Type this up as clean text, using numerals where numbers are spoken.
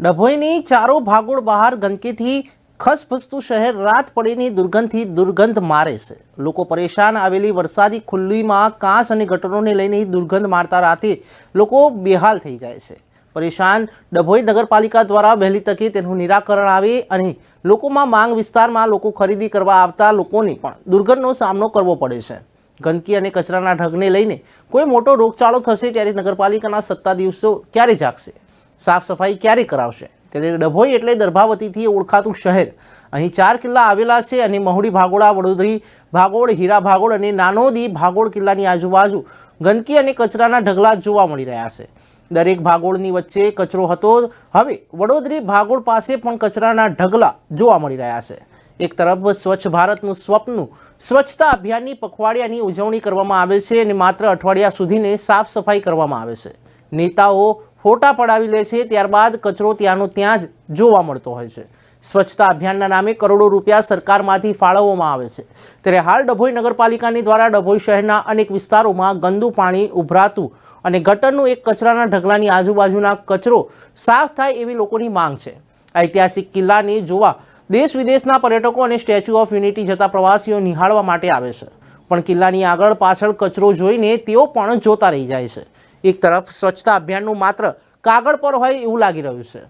ડભોઈની ચારો ભાગોળ બહાર ગંદકીથી ખસભસતું શહેર રાત પડીની દુર્ગંધથી દુર્ગંધ મારે છે। લોકો પરેશાન। આવેલી વરસાદી ખુલ્લીમાં કાંસ અને ગટરોને લઈને દુર્ગંધ મારતા રાતે લોકો બેહાલ થઈ જાય છે। પરેશાન ડભોઈ નગરપાલિકા દ્વારા વહેલી તકે તેનું નિરાકરણ આવે અને લોકોમાં માંગ વિસ્તારમાં લોકો ખરીદી કરવા આવતા લોકોને પણ દુર્ગંધનો સામનો કરવો પડે છે। ગંદકી અને કચરાના ઢગને લઈને કોઈ મોટો રોગચાળો થશે ત્યારે નગરપાલિકાના સત્તા દિવસો ક્યારે જાગશે? સાફ સફાઈ ક્યારે કરાવશે? ત્યારે ડભોઈ એટલે દર્ભાવતીથી ઓળખાતું શહેર। અહીં 4 કિલ્લા આવેલા છે અને મહુડી ભાગોળા, વડોદરી ભાગોળ, હીરા ભાગોળ અને નાનોદી ભાગોળ કિલ્લાની આજુબાજુ ગંદકી અને કચરાના ઢગલા જોવા મળી રહ્યા છે। દરેક ભાગોળની વચ્ચે કચરો હતો, હવે વડોદરી ભાગોળ પાસે પણ કચરાના ઢગલા જોવા મળી રહ્યા છે। એક તરફ સ્વચ્છ ભારતનું સ્વપ્ન સ્વચ્છતા અભિયાનની પખવાડિયાની ઉજવણી કરવામાં આવે છે અને માત્ર અઠવાડિયા સુધીને સાફ સફાઈ કરવામાં આવે છે। નેતાઓ ફોટા પડાવી લે છે, ત્યારબાદ કચરો ત્યાંનો ત્યાં જ જોવા મળતો હોય છે। સ્વચ્છતા અભિયાનના નામે કરોડો રૂપિયા સરકારમાંથી ફાળવવામાં આવે છે। ત્યારે હાલ ડભોઈ નગરપાલિકાની દ્વારા ડભોઈ શહેરના અનેક વિસ્તારોમાં ગંદુ પાણી ઉભરાતું અને ગટરનું એક કચરાના ઢગલાની આજુબાજુના કચરો સાફ થાય એવી લોકોની માંગ છે। ઐતિહાસિક કિલ્લાને જોવા દેશ વિદેશના પર્યટકો અને સ્ટેચ્યુ ઓફ યુનિટી જતા પ્રવાસીઓ નિહાળવા માટે આવે છે, પણ કિલ્લાની આગળ પાછળ કચરો જોઈને તેઓ પણ જોતા રહી જાય છે। એક તરફ સ્વચ્છતા અભિયાનનું માત્ર કાગળ પર હોય એવું લાગી રહ્યું છે।